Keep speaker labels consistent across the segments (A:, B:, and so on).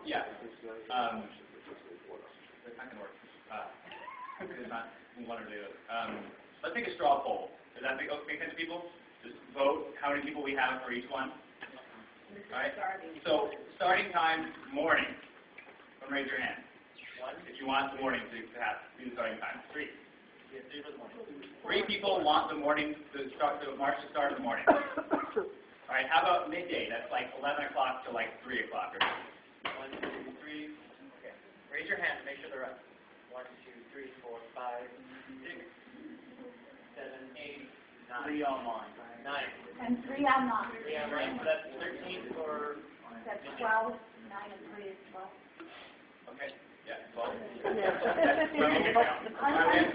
A: Yeah. It's not going to work. It's not one or the other. Let's take a straw poll. Does that make sense to people? Just vote how many people we have for each one. All right. So starting time, morning. Don't raise your hand. One. If you want the morning to have be the starting time. Three. Three people want the morning to start. The march to start in the morning. All right. How about midday? That's like 11 o'clock to like 3 o'clock. 1, 2, 3. Okay. Raise your hand. Make sure they're up. 1, 2, 3, 4, 5, 6, 7, 8, 9. 3 online. 9.
B: And 3 online.
A: 3 online. So that's 13 for.
B: That's 12. 9 and 3 is 12.
A: Okay. Yeah, 12.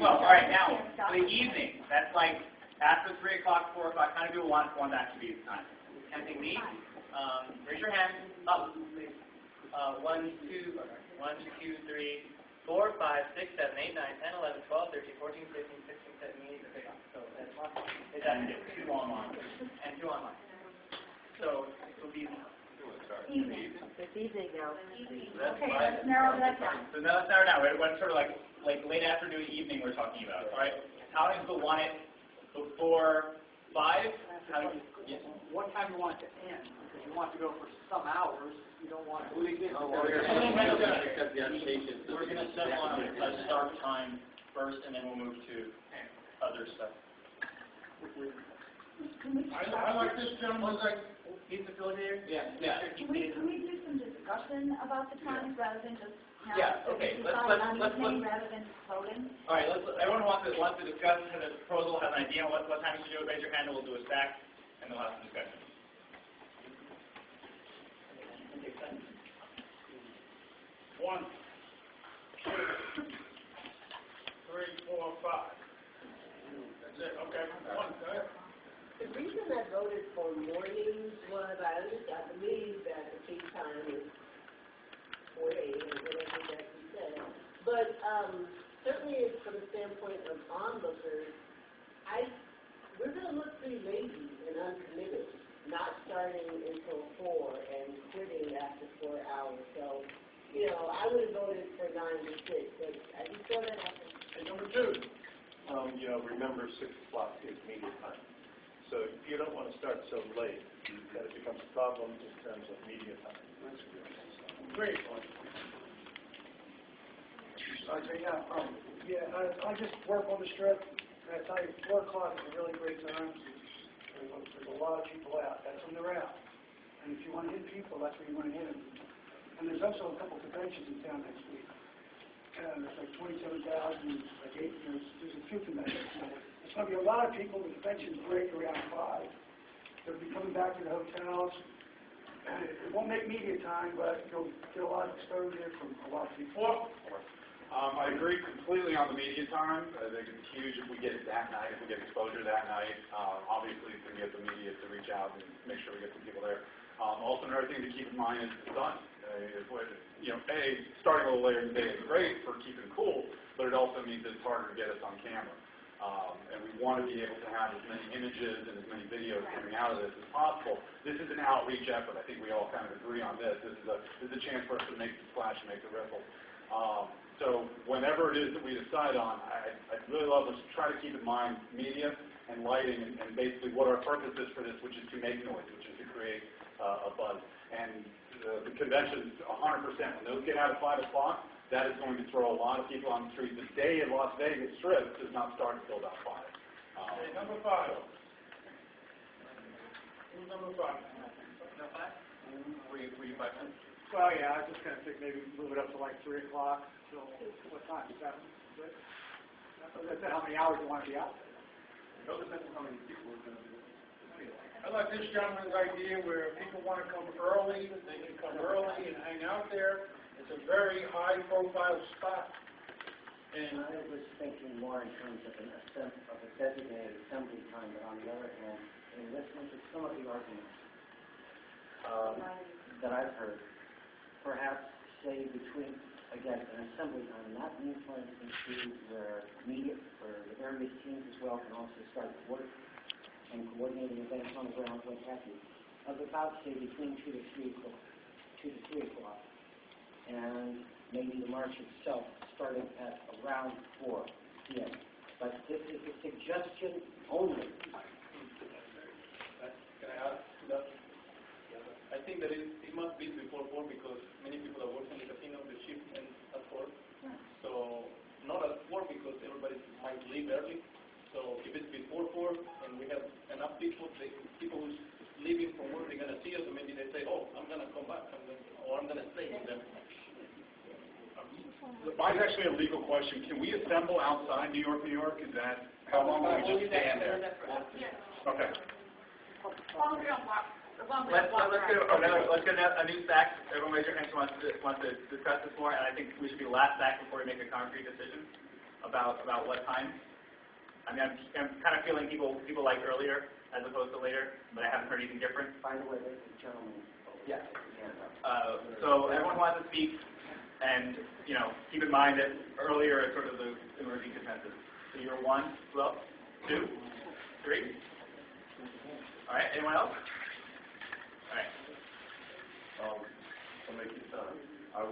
A: All right, now, for the evening, that's like after 3 o'clock, 4 o'clock, how many people want that to be the time? Counting me? Raise your hand up, please. 1, 2, 3, 4, 5, 6, 7, 8, 9, 10, 11, 12, 13, 14, 15, 16, 17, 18. Okay, so that's one. Is that 2 online? And 2 online. So it will be
B: Evening.
C: It's evening now.
B: Okay, let's narrow that down.
A: So now let's narrow it down. What sort of like late afternoon, evening we're talking about, all right? How many people want it before 5? Yes.
D: What time you want it to end? Because you want to go for some hours. You don't want to.
A: We're going to settle on a start time first, and then we'll move to other stuff.
D: I like this gentleman's like.
A: He's the facilitator? Yeah.
B: Can we do some discussion about the times rather than just
A: okay.
B: rather than just voting?
A: All right. Everyone wants to discuss the proposal, have an idea on what time you should do it. Raise your hand, and we'll do a stack, and we'll have some discussion. 1, 2, 3, 4, 5. That's it. Okay. 1. Go ahead.
C: The reason I voted for mornings was I believe that the peak time is 4 to 8 or whatever that you said. But certainly from the standpoint of onlookers, we're going to look pretty lazy and uncommitted, not starting until 4 and quitting after 4 hours. So, I would have voted for 9 to 6, but I just thought that happened.
D: And number 2.
E: Remember 6 o'clock is media time. So if you don't want to start so late, then it becomes a problem in terms of media time.
D: Great. I just work on the strip, and I tell you, 4 o'clock is a really great time. There's a lot of people out. That's when they're out. And if you want to hit people, that's where you want to hit them. And there's also a couple conventions in town next week. There's like 27,000, like 8, there's a few conventions. There's going to be a lot of people. The conventions break around 5. They'll be coming back to the hotels. And it won't make media time, but you'll get a lot of exposure from a lot of people.
F: I agree completely on the media time. I think it's huge if we get it that night, if we get exposure that night. Obviously, it's going to get the media to reach out and make sure we get some people there. Also, another thing to keep in mind is the sun. Starting a little later in the day is great for keeping cool, but it also means that it's harder to get us on camera. And we want to be able to have as many images and as many videos coming out of this as possible. This is an outreach effort. I think we all kind of agree on this. This is a chance for us to make the splash and make the ripple. So whenever it is that we decide on, I'd really love us to try to keep in mind media and lighting and basically what our purpose is for this, which is to make noise, which is to create a buzz. And the conventions, 100%, when those get out at 5 o'clock, that is going to throw a lot of people on the street. The day in Las Vegas Strip does not start until about 5.
D: Number 5. Who's number 5?
A: Number 5? Were you 5?
D: Well, yeah, I was just going to think maybe move it up to like 3 o'clock. So what time? 7? That's how many hours you want to be out there.
A: It all depends on how many people are going to do it.
D: I like this gentleman's idea where people want to come early, they can come early and hang out there. It's a very high-profile spot.
G: And I was thinking more in terms of a designated assembly time, but on the other hand, in listening to some of the arguments that I've heard, perhaps say between, again, an assembly time, and that means, for instance, where media or the various teams as well can also start work and coordinating events on the ground, what have you, of about, say, between 2 to 3 o'clock. march itself starting at around 4 p.m. But this is a suggestion only.
H: Can I add to that? I think that it must be before 4 because many people are working in the casino, the shift ends at 4. So not at 4 because everybody might leave early. So if it's before 4 and we have enough people, people who's leaving from work, they're going to see us and maybe they say, oh, I'm going to come back or I'm going to stay with them.
F: Mine's actually a legal question. Can we assemble outside New York, New York? Is that, how long will we just stand there? Okay.
A: Let's get a new stack. Everyone raise your hands who wants to discuss this more, and I think we should be the last stack before we make a concrete decision about what time. I mean, I'm kind of feeling people like earlier as opposed to later, but I haven't heard anything different.
G: By the way, ladies and gentlemen.
A: Yeah. So everyone who wants to speak, and keep in mind that earlier is sort of the emerging consensus. So you're 1, who else? 2, 3. All right. Anyone else? All right.
E: I'll make it done. I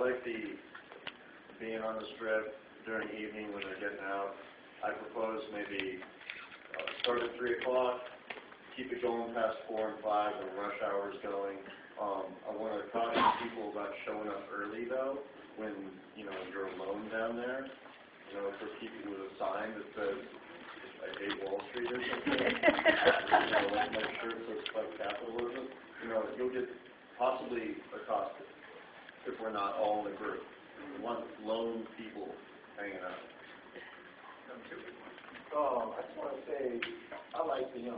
E: like the being on the strip during the evening when they're getting out. I propose maybe start at 3 o'clock, keep it going past 4 and 5 when rush hour is going. I want to caution people about showing up early though when you're alone down there. For keeping with a sign that says I hate Wall Street or something. Like my shirt says fuck capitalism. You'll get possibly accosted if we're not all in a group. We want lone people hanging out.
H: I just want to say, I like the,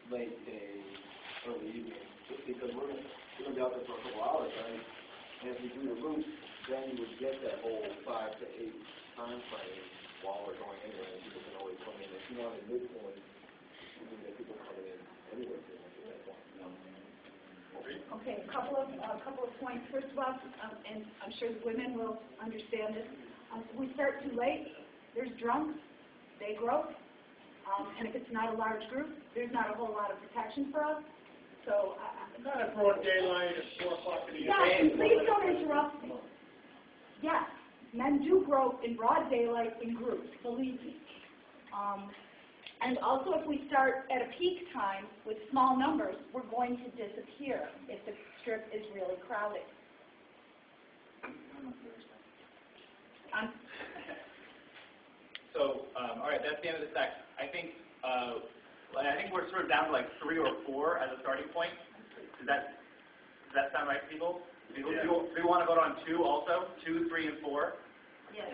H: late day, early evening, just because we're going to be out there for a couple hours, right? And if we do the route, then you would get that whole 5 to 8 time frame while we're going anyway, and people can always come in. If you want a midpoint, you can get people coming in anyway to that point.
B: Okay, a couple of points. First of all, and I'm sure the women will understand this, we start too late, there's drunks, they grope, and if it's not a large group, there's not a whole lot of protection for us. So,
D: Not at broad daylight at 4 o'clock in the
B: yeah,
D: evening.
B: please don't interrupt me. Yes, men do grope in broad daylight in groups, believe me. And also, if we start at a peak time with small numbers, we're going to disappear if the strip is really crowded.
A: So, all right, that's the end of the section. I think we're sort of down to like 3 or 4 as a starting point. Does that sound right to people? Do we want to vote on 2 also? 2, 3, and 4?
B: Yes.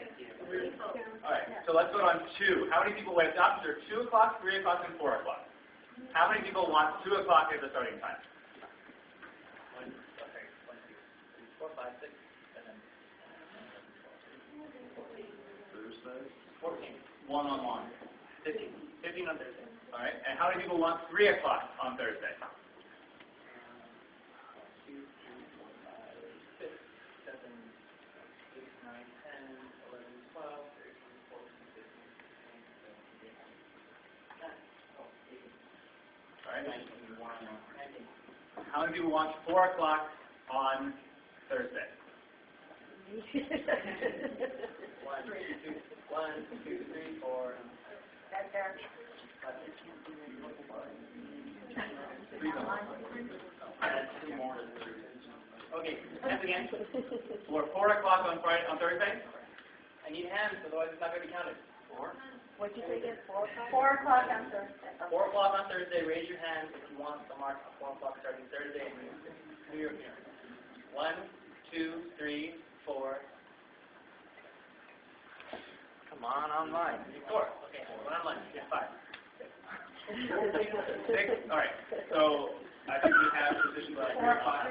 A: All right, so let's vote on 2. How many people, wait, the options are 2 o'clock, 3 o'clock, and 4 o'clock. How many people want 2 o'clock as the starting time? 1, 2, 3, 4, 5, 6, 7,
E: Thursday?
A: 14. 1 on 1. 15. 15 on Thursday. All right, and how many people want 3 o'clock on Thursday? 2, 3, 4, 5, 6, 7, 8, 9, 10, 11, 12, 13, 14, 15, 16, 17, 18. All right. 19. How many people want 4 o'clock on Thursday? 1, 2, 3, 4.
B: That's there.
A: Okay, hands again. For 4 o'clock on Thursday? I need hands, otherwise it's not going to be counted. 4?
B: What'd you say again? 4 o'clock? 4 o'clock on Thursday.
A: 4 o'clock on Thursday, raise your hand if you want the mark of 4 o'clock starting Thursday. And you're here. 1, 2, 3, 4. Come on, online. 4. Okay, one online. Yeah, 5. 6. All right. So I think we have a decision by 3 o'clock.